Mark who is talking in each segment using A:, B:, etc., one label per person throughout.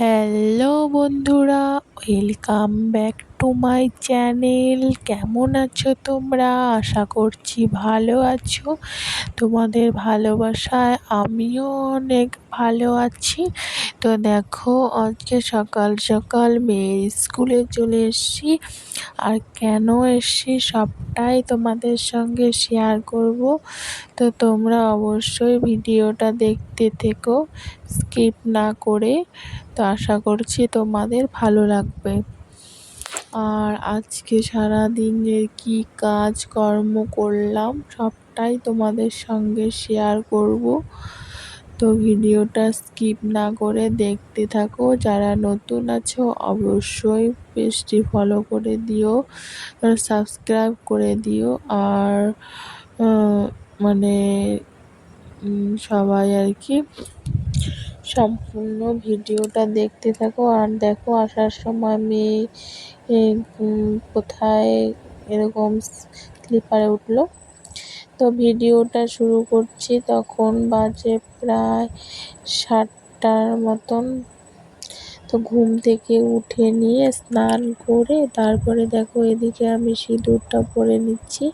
A: Hello বন্ধুরা, welcome back to my channel. কেমন আছো তোমরা? আশা করছি ভালো আছো। তোমাদের ভালোবাসায় আমিও অনেক ভালো আছি। তো দেখো, আজকে সকাল সকাল মেয়ের স্কুলে চলে এসেছি। আর কেন এসেছি সবটাই তোমাদের সঙ্গে শেয়ার করব। তো তোমরা অবশ্যই ভিডিওটা দেখতে থেকো, স্কিপ না করে। তো আশা করছি তোমাদের ভালো লাগবে। আর আজকে সারাদিনের কি কাজকর্ম করলাম সবটাই তোমাদের সঙ্গে শেয়ার করব। তো ভিডিওটা স্কিপ না করে দেখতে থাকো। যারা নতুন আছো অবশ্যই পেজটি ফলো করে দিও, সাবস্ক্রাইব করে দিও। আর মানে সবাই আর কি সম্পূর্ণ ভিডিওটা দেখতে থাকো। আর দেখো, আসার সময় মেয়ে কোথায় এরকম স্লিপারে উঠলো। তো ভিডিওটা শুরু করছি, তখন বাজে প্রায় 7টার মতন। তো ঘুম থেকে উঠে নিয়ে স্নান করে তারপরে দেখো, এদিকে আমি সিঁদুরটা পরে নিচ্ছি।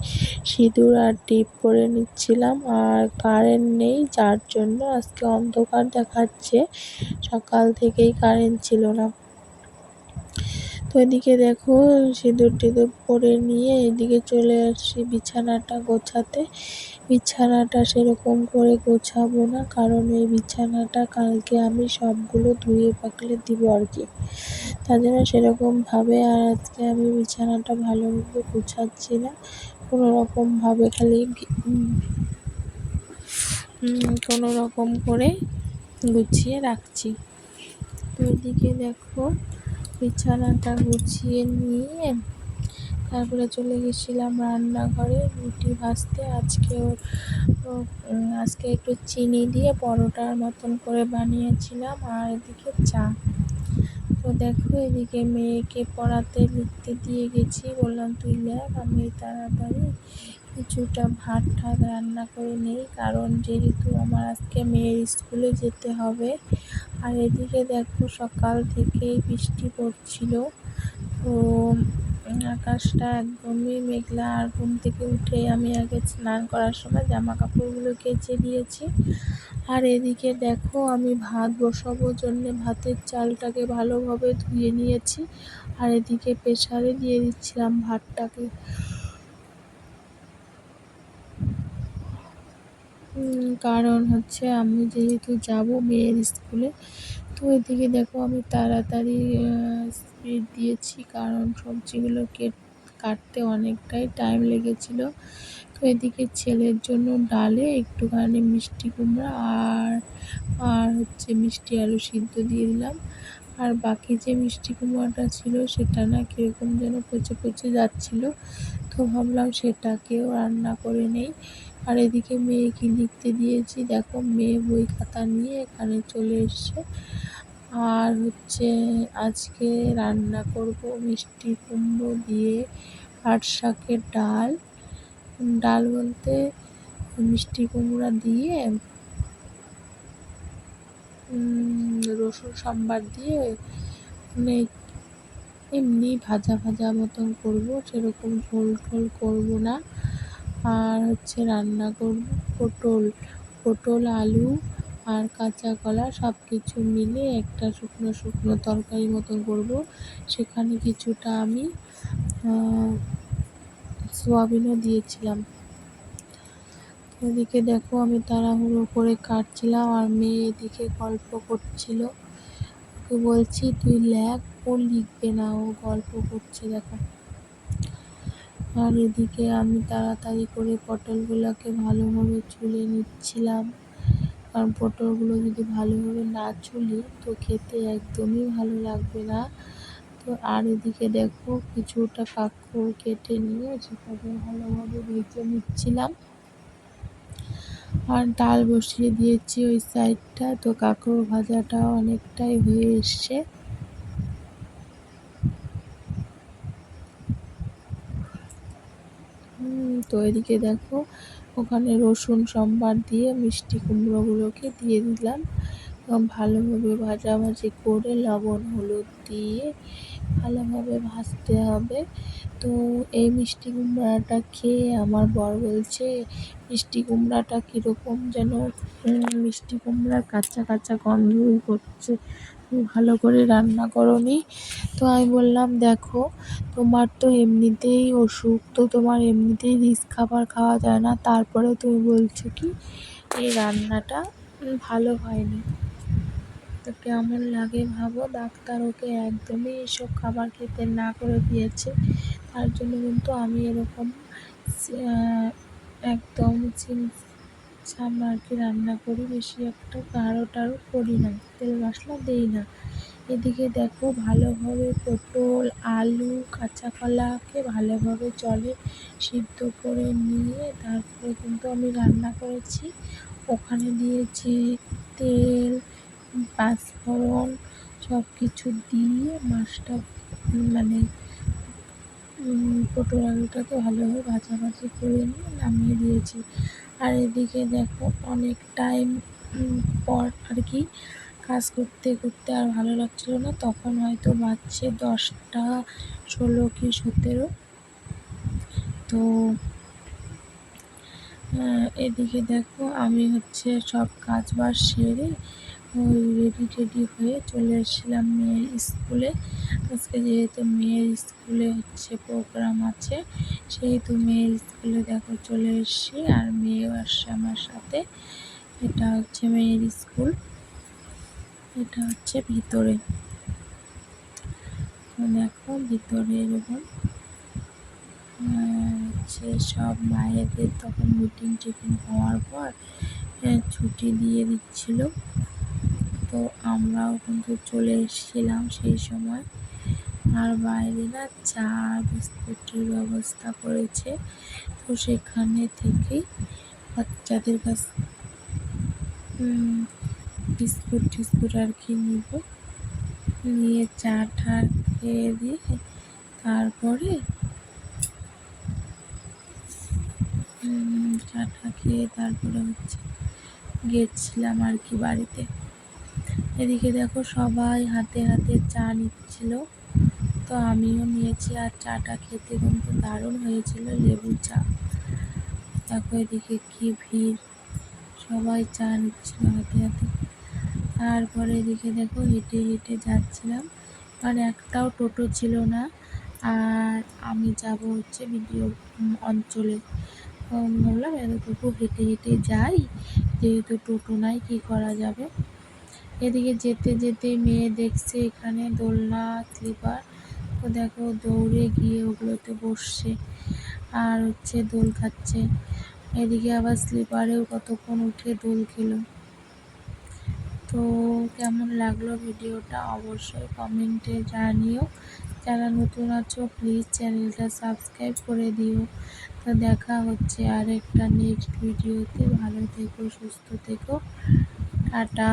A: সিঁদুর আর টিপ পরে নিচ্ছিলাম। আর কারেন্ট নেই, যার জন্য আজকে অন্ধকার দেখাচ্ছে। সকাল থেকেই কারেন্ট ছিল না। তো এদিকে দেখো, সিঁদুর টিঁদুর পরে নিয়ে এদিকে চলে আসছি বিছানাটা গোছাতে। বিছানাটা সেরকম করে গোছাবো না, কারণ এই বিছানাটা কালকে আমি সবগুলো ধুয়ে পাকলে দিব আর কি। তার জন্য সেরকমভাবে আর আজকে আমি বিছানাটা ভালোভাবে গোছাচ্ছি না, কোনো রকমভাবে খালি কোনো রকম করে গুছিয়ে রাখছি। তো এদিকে দেখো, বিছানাটা গুছিয়ে নিয়ে তারপরে চলে গেছিলাম রান্নাঘরে রুটি ভাজতে। আজকে একটু চিনি দিয়ে পরোটার মতন করে বানিয়েছিলাম, আর এদিকে চা। তো দেখো, এদিকে মেয়েকে পড়াতে লিখতে দিয়ে গেছি, বললাম তুই লেখ, আমি তাড়াতাড়ি কিছুটা ভাত ঠাত রান্না করে নেই, কারণ যেহেতু আমার আজকে মেয়ের স্কুলে যেতে হবে। আর এদিকে দেখো, সকাল থেকেই বৃষ্টি পড়ছিল। তো আকাশটা একদমই মেঘলা। আর ঘুম থেকে উঠে আমি আগে স্নান করার সময় জামা কাপড়গুলো কেচে দিয়েছি। আর এদিকে দেখো, আমি ভাত বসাবো জন্যে ভাতের চালটাকে ভালোভাবে ধুয়ে নিয়েছি। আর এদিকে প্রেসারে দিয়ে দিচ্ছিলাম ভাতটাকে। কারণ হচ্ছে আমি যেহেতু যাব মেয়ের স্কুলে, তো এদিকে দেখো আমি তাড়াতাড়ি স্পিড দিয়েছি, কারণ সবজিগুলো কাটতে অনেকটাই টাইম লেগেছিল। তো এদিকে ছেলের জন্য ডালে একটুখানি মিষ্টি কুমড়া আর হচ্ছে মিষ্টি আলু সিদ্ধ দিয়ে দিলাম। আর বাকি যে মিষ্টি কুমড়াটা ছিল সেটা না কীরকম যেন পচে পচে যাচ্ছিলো। তো ভাবলাম সেটাকেও রান্না করে নেই। আর এদিকে মেয়েকে লিখতে দিয়েছি, দেখো মেয়ে বই খাতা নিয়ে এখানে চলে এসছে। আর হচ্ছে আজকে রান্না করব মিষ্টি কুমড়ো দিয়ে পাট শাকের ডাল। ডাল বলতে মিষ্টি কুমড়া দিয়ে রসুন সম্বার দিয়ে, মানে এমনি ভাজা ভাজা মতন করব, সেরকম ঝোল টোল করবো না। আর হচ্ছে রান্না করব পটল আলু আর কাঁচা কলা সব কিছু মিলে একটা শুকনো শুকনো তরকারি মতন করব। সেখানে কিছুটা আমি সোয়াবিনও দিয়েছিলাম। এদিকে দেখো, আমি তাড়াহুড়ো করে কাটছিলাম, আর মেয়ে এদিকে গল্প করছিল। ওকে বলছি তুই লেখ, ও লিখবে না, ও গল্প করছে দেখো। আর এদিকে আমি তাড়াতাড়ি করে পটলগুলোকে ভালোভাবে ছুলে নিচ্ছিলাম, কারণ পটলগুলো যদি ভালোভাবে না ছুলি তো খেতে একদমই ভালো লাগবে না। তো আর এদিকে দেখো, কিছুটা কাঁকরোল কেটে নিয়ে সেটাকে ভালোভাবে ভেজে নিচ্ছিলাম। আর ডাল বসিয়ে দিয়েছি ওই সাইডটা। তো কাঁকরোল ভাজাটা অনেকটাই হয়ে এসছে। তো এদিকে দেখো, ওখানে রসুন সম্বার দিয়ে মিষ্টি কুমড়োগুলোকে দিয়ে দিলাম। তো ভালোভাবে ভাজাভাজি করে লবণ হলুদ দিয়ে ভালোভাবে ভাজতে হবে। তো এই মিষ্টি কুমড়াটা খেয়ে আমার বর বলছে মিষ্টি কুমড়াটা কীরকম যেন মিষ্টি কুমড়ার কাঁচা কাঁচা গন্ধই করছে, তুমি ভালো করে রান্না করোনি। তো আমি বললাম দেখো তোমার তো এমনিতেই অসুখ, তো তোমার এমনিতেই রিচ খাবার খাওয়া যায় না, তারপরে তুমি বলছো কি এই রান্নাটা ভালো হয়নি। তো কেমন লাগে ভাবো, ডাক্তার ওকে একদমই এসব খাবার খেতে না করে দিয়েছে। তার জন্য কিন্তু আমি এরকম একদম সামনে আর কি রান্না করি, বেশি একটা গাঢ় টাঢ় করি না, তেল মশলা দিই না। এদিকে দেখো ভালোভাবে পটল আলু কাঁচা কলাকে ভালোভাবে জলে সিদ্ধ করে নিয়ে তারপরে কিন্তু আমি রান্না করেছি। ওখানে দিয়েছি তেল পাঁচফোড়ন সব কিছু দিয়ে মাছটা মানে পটল আলুটাকে ভালোভাবে ভাজাভাজি করে নিয়ে নামিয়ে দিয়েছি। আর এদিকে দেখো অনেক টাইম পর আর কি কাজ করতে করতে আর ভালো লাগছিলো না, তখন হয়তো বাজছে 10টা 16 কি 17। তো এদিকে দেখো আমি হচ্ছে সব কাজ বাজ সেরে রেডি টেডি হয়ে চলে এসেছিলাম মেয়ের স্কুলে। আজকে যেহেতু মেয়ের স্কুলে হচ্ছে প্রোগ্রাম আছে, সেহেতু মেয়ের স্কুলে দেখো চলে এসেছি আর মেয়েও আসছে আমার সাথে। এটা হচ্ছে মেয়ের স্কুল, এটা হচ্ছে ভিতরে। দেখো ভিতরে এরকম হচ্ছে সব মায়েদের তখন মিটিং টিফিন হওয়ার পর ছুটি দিয়ে দিচ্ছিল। তো আমরাও কিন্তু চলে এসেছিলাম সেই সময়। আর বাইরে না চা বিস্কুটের ব্যবস্থা করেছে, তো সেখানে থেকেই বাচ্চাদের কাছ বিস্কুট টিস্কুট আর কি নিব, নিয়ে চা টা খেয়ে দিয়ে তারপরে চাটা খেয়ে তারপরে হচ্ছে গেছিলাম আর কি বাড়িতে। এদিকে দেখো সবাই হাতে হাতে চা নিচ্ছিল, তো আমিও নিয়েছি। আর চাটা খেতে কিন্তু দারুণ হয়েছিল, লেবু চা। দেখো এদিকে কি ভিড়, সবাই চা নিচ্ছিল হাতে হাতে। তারপরে এদিকে দেখো হেঁটে হেঁটে যাচ্ছিলাম, কারণ একটাও টোটো ছিল না। আর আমি যাব হচ্ছে ভিডিও অঞ্চলে, বললাম এতটুকু হেঁটে হেঁটে যাই, যেহেতু টোটো নাই কী করা যাবে। এদিকে যেতে যেতে মেয়ে দেখছে এখানে দোলনা স্লিপার, তো দেখো দৌড়ে গিয়ে ওগুলোতে বসছে আর হচ্ছে দোল খাচ্ছে। এদিকে আবার স্লিপারেও কতক্ষণ উঠে দোল খেলো। তো কেমন লাগলো ভিডিওটা অবশ্যই কমেন্টে জানিও। যারা নতুন আছো প্লিজ চ্যানেলটা সাবস্ক্রাইব করে দিও। তো দেখা হচ্ছে আর একটা নেক্সট ভিডিওতে। ভালো থেকো সুস্থ থেকো, টাটা।